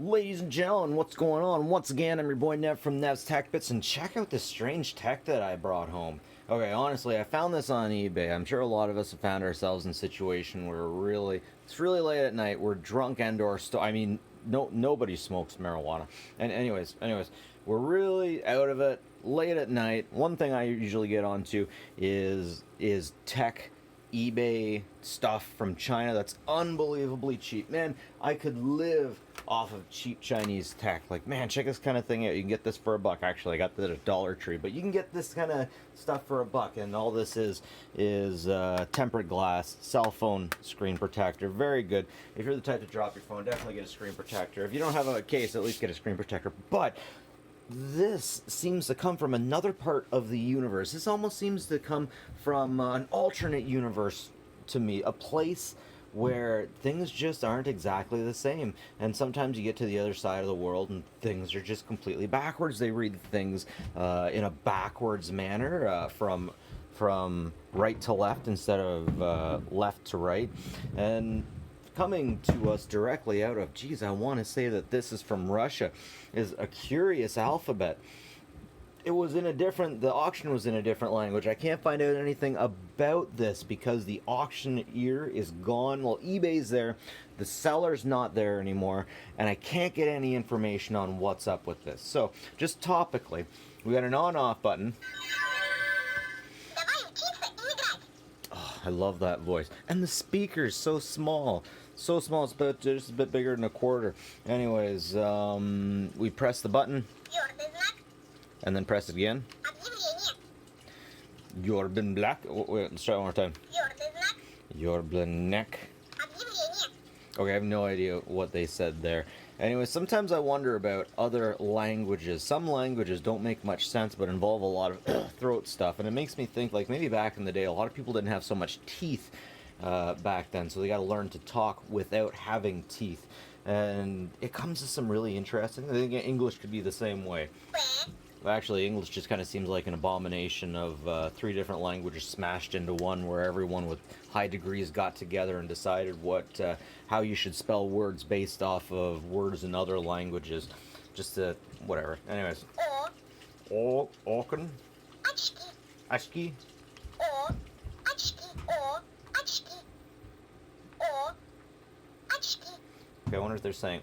Ladies and gentlemen, what's going on? Once again, I'm your boy Nev from Nev's Tech Bits, and check out this strange tech that I brought home. Okay, honestly, I found this on eBay. I'm sure a lot of us have found ourselves in a situation where it's really late at night, we're drunk and/or nobody smokes marijuana. And anyways, we're really out of it, late at night. One thing I usually get onto is tech eBay stuff from China that's unbelievably cheap. Man, I could live off of cheap Chinese tech. Like, man, check this kind of thing out. You can get this for $1. Actually, I got that at Dollar Tree, but you can get this kind of stuff for $1. And all this is tempered glass, cell phone screen protector. Very good. If you're the type to drop your phone, definitely get a screen protector. If you don't have a case, at least get a screen protector. But this seems to come from another part of the universe. This almost seems to come from an alternate universe to me, a place where things just aren't exactly the same. And sometimes you get to the other side of the world and things are just completely backwards. They read things in a backwards manner, from right to left instead of left to right. And coming to us directly out of, geez, I want to say that this is from Russia, is a curious alphabet. It was the auction was in a different language. I can't find out anything about this because the auctioneer is gone. Well, eBay's there, the seller's not there anymore, and I can't get any information on what's up with this. So, just topically, we got an on-off button. Oh, I love that voice. And the speaker's so small. So small, it's just a bit bigger than a quarter. Anyways, we press the button. And then press it again. You're been black. Wait, let's try it one more time. You're neck. Okay, I have no idea what they said there. Anyway, sometimes I wonder about other languages. Some languages don't make much sense, but involve a lot of throat stuff. And it makes me think, like, maybe back in the day, a lot of people didn't have so much teeth back then, so they got to learn to talk without having teeth. And it comes to some really interesting. I think English could be the same way. Well, actually, English just kind of seems like an abomination of 3 different languages smashed into one, where everyone with high degrees got together and decided how you should spell words based off of words in other languages. Just whatever. Anyways. Oken. Ashki. Okay, I wonder if they're saying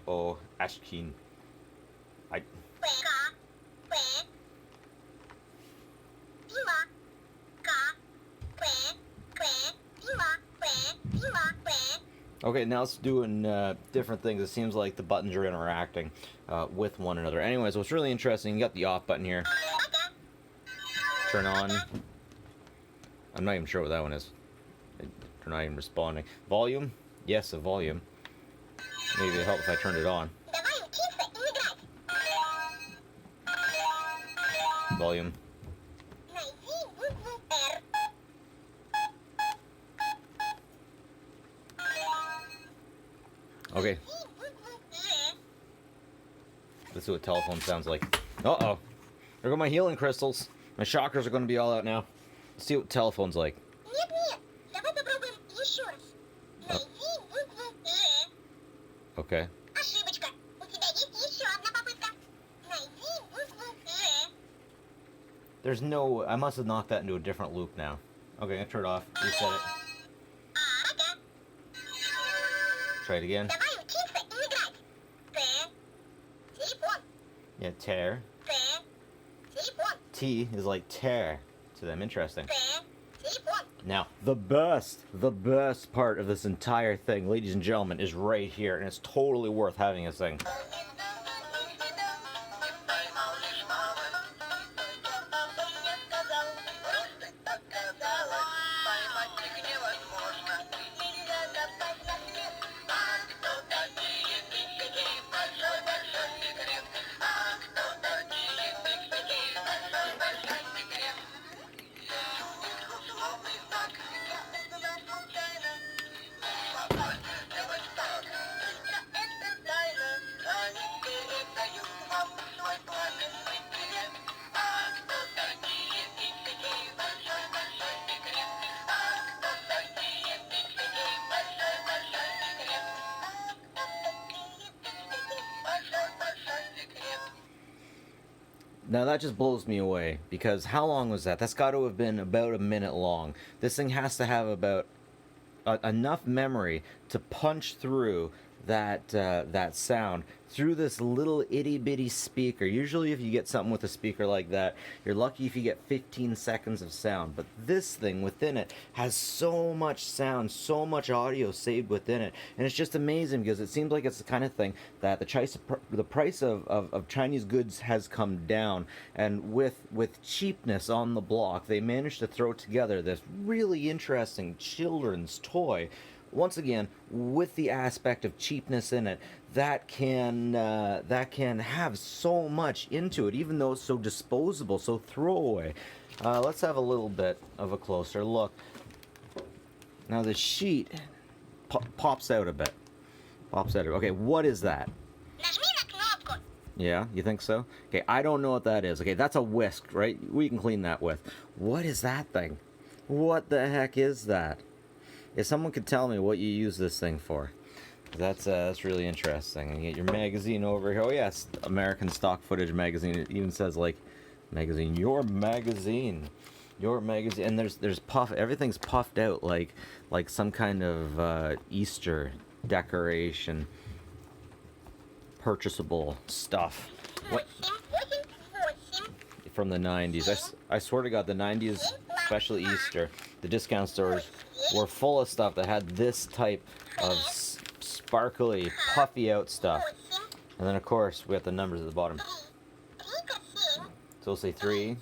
ashkin. Okay, now it's doing different things. It seems like the buttons are interacting with one another. Anyways, what's really interesting, you got the off button here. Turn on. I'm not even sure what that one is. They're not even responding. Volume? Yes, a volume. Maybe it'll help if I turned it on. Volume. Okay. Let's see what telephone sounds like. Uh-oh. There go my healing crystals. My chakras are going to be all out now. Let's see what telephone's like. Okay. There's no... I must have knocked that into a different loop now. Okay, I'm gonna turn it off. Reset it. Try it again. Yeah, tear. T is like tear to them. Interesting. Now, the best part of this entire thing, ladies and gentlemen, is right here, and it's totally worth having a thing. Now that just blows me away, because how long was that? That's got to have been about a minute long. This thing has to have about enough memory to punch through that sound through this little itty bitty speaker. Usually if you get something with a speaker like that, you're lucky if you get 15 seconds of sound, but this thing within it has so much sound, so much audio saved within it, and it's just amazing, because it seems like it's the kind of thing that the price of Chinese goods has come down, and with cheapness on the block, they managed to throw together this really interesting children's toy, once again, with the aspect of cheapness in it, that can have so much into it, even though it's so disposable, so throwaway. Let's have a little bit of a closer look. Now the sheet pops out a bit. Okay, what is that? Yeah, you think so? Okay, I don't know what that is. Okay, that's a whisk, right? We can clean that with. What is that thing? What the heck is that? If someone could tell me what you use this thing for, that's really interesting. You get your magazine over here. Oh yes, American Stock Footage magazine. It even says like, magazine, your magazine, and there's puff. Everything's puffed out like some kind of Easter decoration, purchasable stuff. What? From the 90s. I swear to God, the 90s, especially Easter, the discount stores were full of stuff that had this type of sparkly, puffy out stuff. And then, of course, we have the numbers at the bottom. So we'll say 3.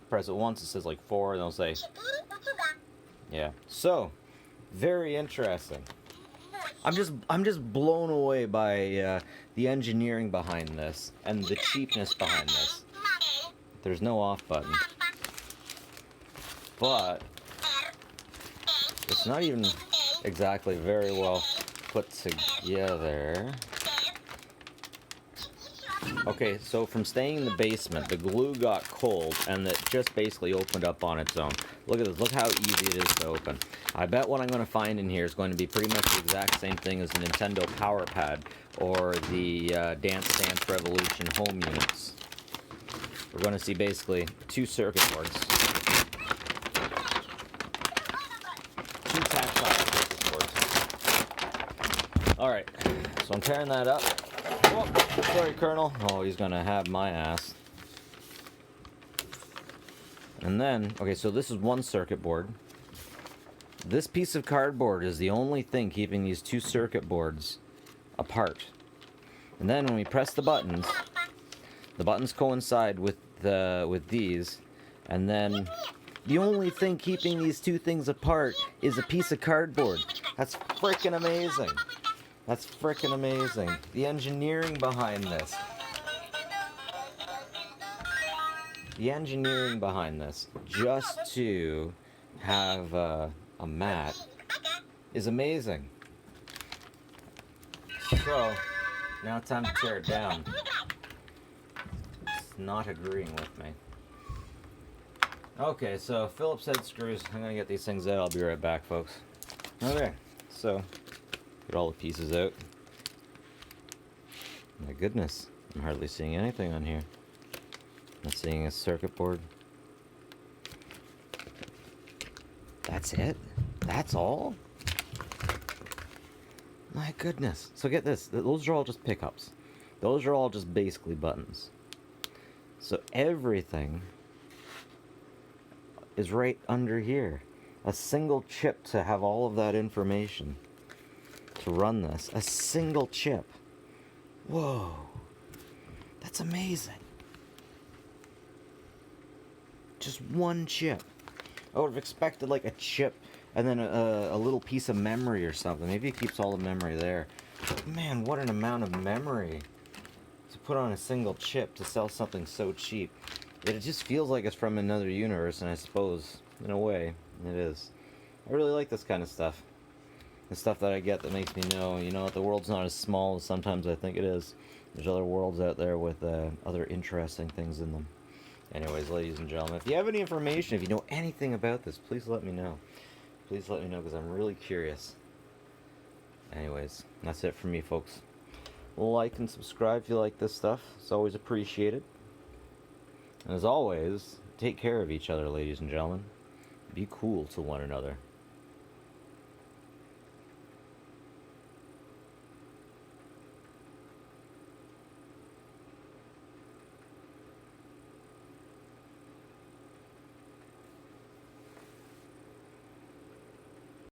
Press it once, it says like 4, and they'll say, yeah. So, very interesting. I'm just blown away by the engineering behind this and the cheapness behind this. There's no off button, but it's not even exactly very well put together. Okay, so from staying in the basement, the glue got cold, and it just basically opened up on its own. Look at this. Look how easy it is to open. I bet what I'm going to find in here is going to be pretty much the exact same thing as the Nintendo Power Pad or the Dance Dance Revolution home units. We're going to see basically 2 circuit boards. 2 tactile circuit boards. Alright, so I'm tearing that up. Oh, sorry, Colonel. Oh, he's going to have my ass. And then, okay, so this is 1 circuit board. This piece of cardboard is the only thing keeping these 2 circuit boards apart. And then when we press the buttons coincide with these, and then the only thing keeping these 2 things apart is a piece of cardboard. That's freaking amazing. That's freaking amazing. The engineering behind this. The engineering behind this, just to have a mat, is amazing. So, now it's time to tear it down. It's not agreeing with me. Okay, so Phillips head screws. I'm gonna get these things out. I'll be right back, folks. Okay, so get all the pieces out. My goodness, I'm hardly seeing anything on here. I'm seeing a circuit board. That's it? That's all? My goodness. So get this. Those are all just pickups. Those are all just basically buttons. So everything is right under here. A single chip to have all of that information. To run this. A single chip. Whoa. That's amazing. Just 1 chip. I would have expected like a chip and then a little piece of memory or something. Maybe it keeps all the memory there. But man, what an amount of memory to put on a single chip to sell something so cheap. It just feels like it's from another universe, and I suppose, in a way, it is. I really like this kind of stuff. The stuff that I get that makes me know, you know, the world's not as small as sometimes I think it is. There's other worlds out there with other interesting things in them. Anyways, ladies and gentlemen, if you have any information, if you know anything about this, please let me know. Please let me know, because I'm really curious. Anyways, that's it for me, folks. like and subscribe if you like this stuff. It's always appreciated. And as always, take care of each other, ladies and gentlemen. Be cool to one another.